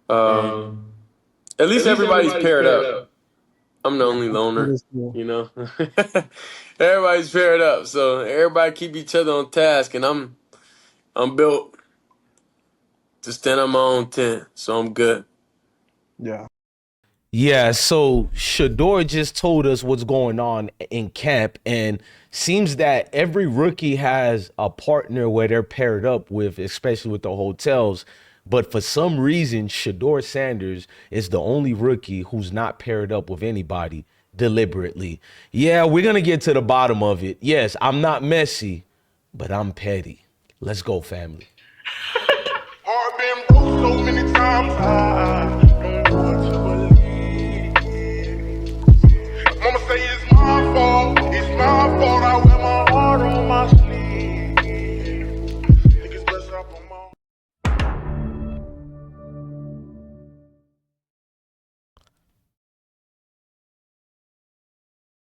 Um, at least everybody's paired up. I'm the only loner, you know. Everybody's paired up, so everybody keep each other on task, and I'm built to stand on my own 10, so I'm good. Yeah. Yeah, so Shedeur just told us what's going on in camp, and seems that every rookie has a partner where they're paired up with, especially with the hotels. But for some reason, Shedeur Sanders is the only rookie who's not paired up with anybody deliberately. Yeah, we're gonna get to the bottom of it. Yes, I'm not messy, but I'm petty. Let's go, family. Heart been broke so many times, I don't know what to believe. Mama say it's my fault, I wear my heart on my sleeve. Niggas best up on my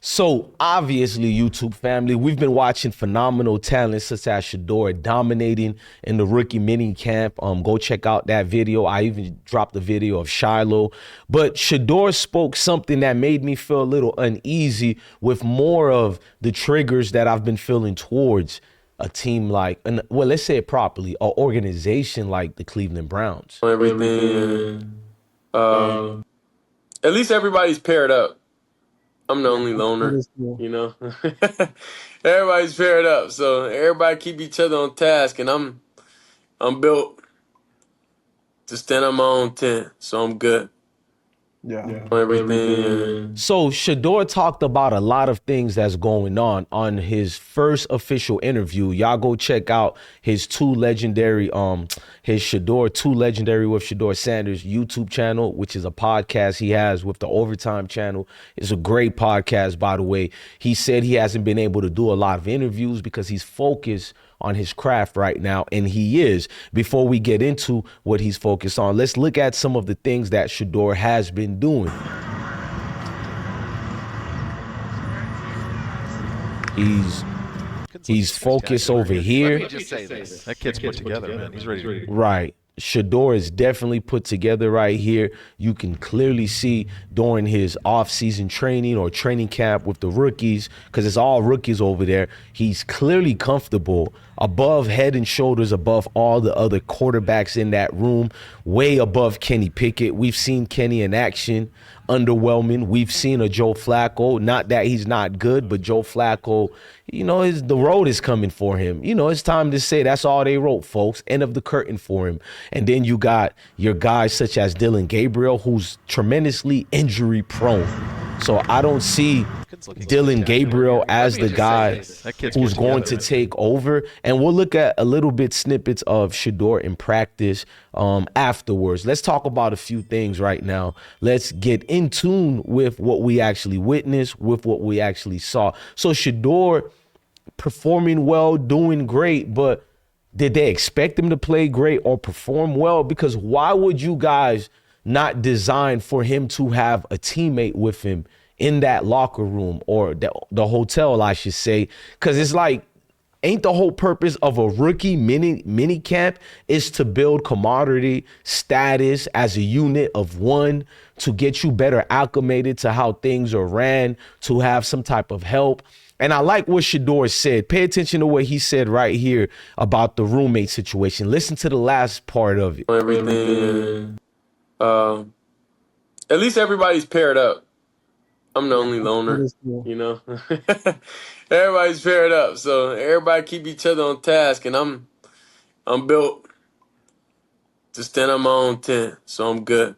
So obviously, YouTube family, we've been watching phenomenal talent such as Shedeur dominating in the rookie mini camp. Go check out that video. I even dropped the video of Shiloh. But Shedeur spoke something that made me feel a little uneasy with more of the triggers that I've been feeling towards a team like, well, let's say it properly, an organization like the Cleveland Browns. Everything. At least everybody's paired up. I'm the only loner, you know. Everybody's paired up, so everybody keep each other on task, and I'm built to stand on my own 10, so I'm good. Yeah. Everything. So Shedeur talked about a lot of things that's going on his first official interview. Y'all go check out his his Shedeur, Two Legendary with Shedeur Sanders YouTube channel, which is a podcast he has with the Overtime channel. It's a great podcast, by the way. He said he hasn't been able to do a lot of interviews because he's focused on his craft right now, and he is. Before we get into what he's focused on, let's look at some of the things that Shedeur has been doing. He's focused over here. Let me just say this. That kid's put together, man. He's ready to. Right. Shedeur is definitely put together right here. You can clearly see during his off-season training or training camp with the rookies, because it's all rookies over there, he's clearly comfortable, above head and shoulders above all the other quarterbacks in that room, way above Kenny Pickett. We've seen Kenny in action, underwhelming. We've seen a Joe Flacco, not that he's not good, but Joe Flacco, you know, the road is coming for him. You know, it's time to say that's all they wrote, folks. End of the curtain for him. And then you got your guys such as Dillon Gabriel, who's tremendously injury prone. So I don't see Dillon Gabriel as the guy who's going to take over. And we'll look at a little bit snippets of Shedeur in practice afterwards. Let's talk about a few things right now. Let's get in tune with what we actually witnessed, with what we actually saw. So Shedeur performing well, doing great, but did they expect him to play great or perform well? Because why would you guys not design for him to have a teammate with him in that locker room or the hotel, I should say? Because it's like, ain't the whole purpose of a rookie mini camp is to build camaraderie, status as a unit of one, to get you better acclimated to how things are ran, to have some type of help. And I like what Shedeur said. Pay attention to what he said right here about the roommate situation. Listen to the last part of it. Everything. At least everybody's paired up. I'm the only loner, you know. Everybody's paired up, so everybody keep each other on task, and I'm built to stand on my own 10, so I'm good.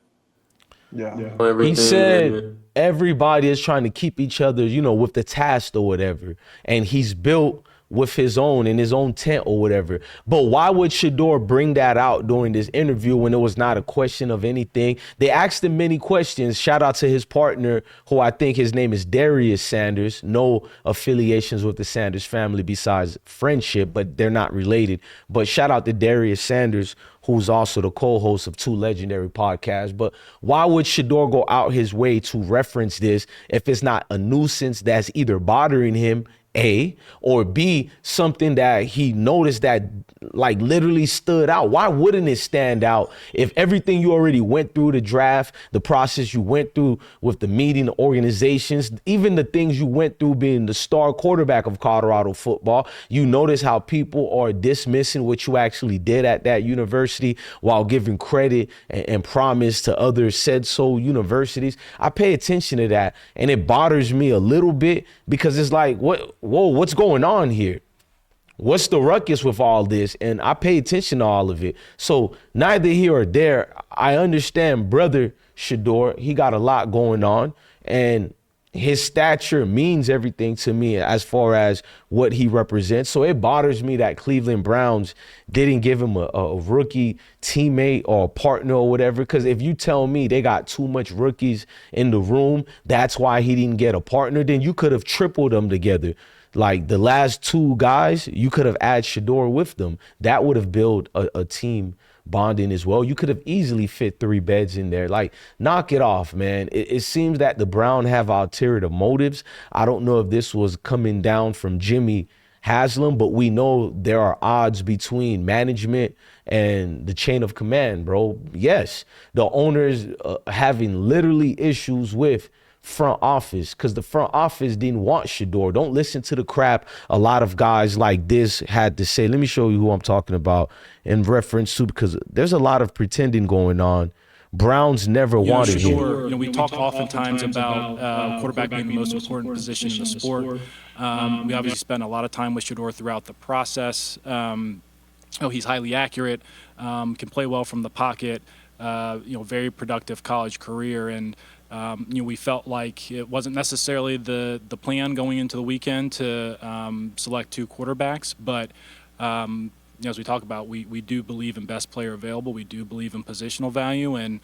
Yeah. He said everybody is trying to keep each other, you know, with the task or whatever. And he's built with his own in his own tent or whatever. But why would Shedeur bring that out during this interview when it was not a question of anything? They asked him many questions. Shout out to his partner, who I think his name is Darius Sanders. No affiliations with the Sanders family besides friendship, but they're not related. But shout out to Darius Sanders, who's also the co-host of Two Legendary podcasts. But why would Shedeur go out his way to reference this if it's not a nuisance that's either bothering him A, or B, something that he noticed that like literally stood out? Why wouldn't it stand out if everything you already went through the draft, the process you went through with the meeting, the organizations, even the things you went through being the star quarterback of Colorado football, you notice how people are dismissing what you actually did at that university while giving credit and promise to other said so universities. I pay attention to that, and it bothers me a little bit because it's like, what's going on here? What's the ruckus with all this? And I pay attention to all of it. So neither here or there. I understand brother Shedeur, he got a lot going on, and his stature means everything to me as far as what he represents. So it bothers me that Cleveland Browns didn't give him a rookie teammate or a partner or whatever. Because if you tell me they got too much rookies in the room, that's why he didn't get a partner, then you could have tripled them together. Like the last two guys, you could have added Shedeur with them. That would have built a team bonding as well. You could have easily fit 3 beds in there. Like, knock it off, man. It seems that the Browns have ulterior motives. I don't know if this was coming down from Jimmy Haslam, but we know there are odds between management and the chain of command, bro. Yes, the owners having literally issues with front office because the front office didn't want Shedeur. Don't listen to the crap a lot of guys like this had to say. Let me show you who I'm talking about in reference to, because there's a lot of pretending going on. Browns never wanted Shedeur, we talk oftentimes about quarterback being the most important position in the sport. We obviously spent a lot of time with Shedeur throughout the process. He's highly accurate, can play well from the pocket, very productive college career. And we felt like it wasn't necessarily the plan going into the weekend to select 2 quarterbacks, but as we talk about, we do believe in best player available. We do believe in positional value, and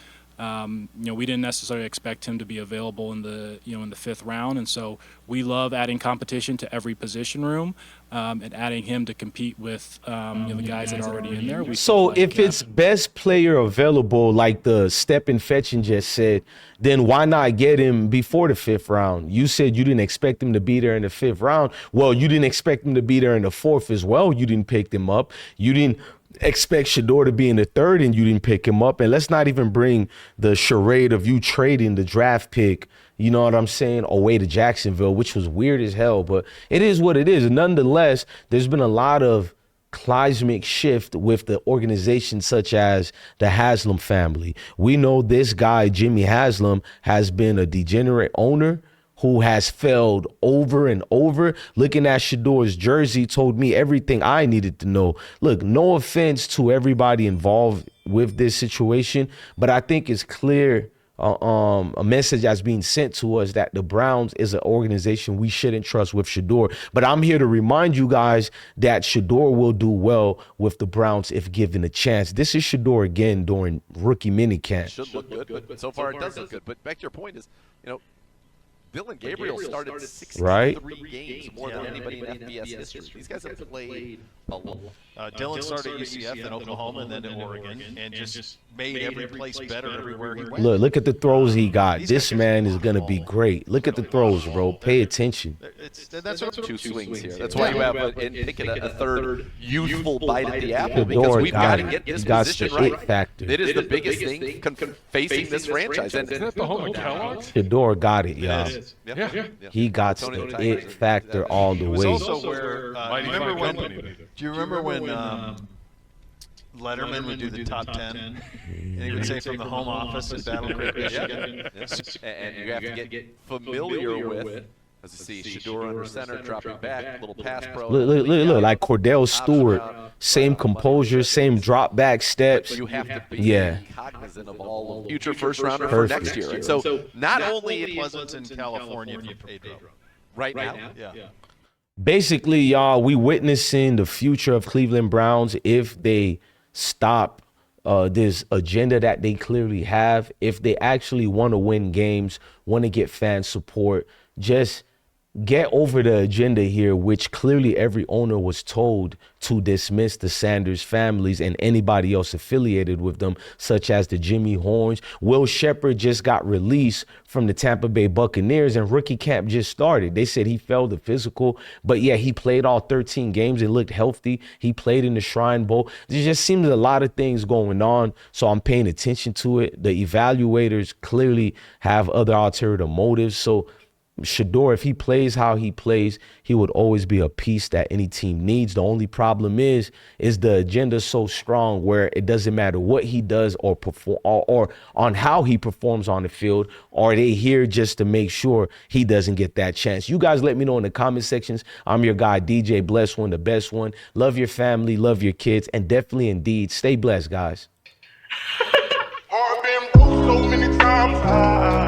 we didn't necessarily expect him to be available in the in the 5th round, and so we love adding competition to every position room and adding him to compete with the guys that are already in there. So if it's best player available, like the Step and Fetching just said, then why not get him before the 5th round? You said you didn't expect him to be there in the 5th round. Well, you didn't expect him to be there in the 4th as well. You didn't pick them up. You didn't expect Shedeur to be in the 3rd and you didn't pick him up. And let's not even bring the charade of you trading the draft pick, you know what I'm saying, away to Jacksonville, which was weird as hell. But it is what it is. Nonetheless, there's been a lot of seismic shift with the organization such as the Haslam family. We know this guy, Jimmy Haslam, has been a degenerate owner who has failed over and over. Looking at Shedeur's jersey told me everything I needed to know. Look, no offense to everybody involved with this situation, but I think it's clear a message that's being sent to us that the Browns is an organization we shouldn't trust with Shedeur. But I'm here to remind you guys that Shedeur will do well with the Browns if given a chance. This is Shedeur again during rookie minicamp. It should look good, but so far it does look good. But back to your point is, Bill and Gabriel started 63 games, more than anybody in FBS history. These guys have played a lot. Dylan started at UCF, then Oklahoma, and then to Oregon, and just made every place better everywhere he went. Look at the throws he got. This man is going to be great. Look at the throws, bro. Pay attention. That's 2 swings here. That's why you have picking a 3rd youthful bite at the apple, because we've got to get this position right. Factor. It is the biggest thing facing this franchise. And isn't that the home of Kellogg's? Shedeur got it, y'all. Yeah. He got the it factor all the way. Also where, do you remember when Letterman would do the top 10, and he would say from the home office in Battle Creek, Michigan? And you have to get familiar with, as you see, Shedeur under center, dropping back, little pass pro. Look, like Cordell Stewart, same composure, same drop back steps. You have to be cognizant of all of future first rounder for next year. And so not only it wasn't in California for Pedro. Right now. Yeah. Basically, y'all, we witnessing the future of Cleveland Browns if they stop this agenda that they clearly have. If they actually want to win games, want to get fan support, just get over the agenda here, which clearly every owner was told to dismiss the Sanders families and anybody else affiliated with them, such as the Jimmy Horns. Will Shepard just got released from the Tampa Bay Buccaneers and rookie camp just started. They said he failed the physical, but yeah, he played all 13 games and looked healthy. He played in the Shrine Bowl. There just seems a lot of things going on, so I'm paying attention to it. The evaluators clearly have other ulterior motives, so Shedeur, if he plays how he plays, he would always be a piece that any team needs. The only problem is the agenda so strong where it doesn't matter what he does or perform or on how he performs on the field. Are they here just to make sure he doesn't get that chance? You guys let me know in the comment sections. I'm your guy, DJ Bless One, the best one. Love your family, love your kids, and definitely indeed stay blessed, guys. Heart been broke so many times.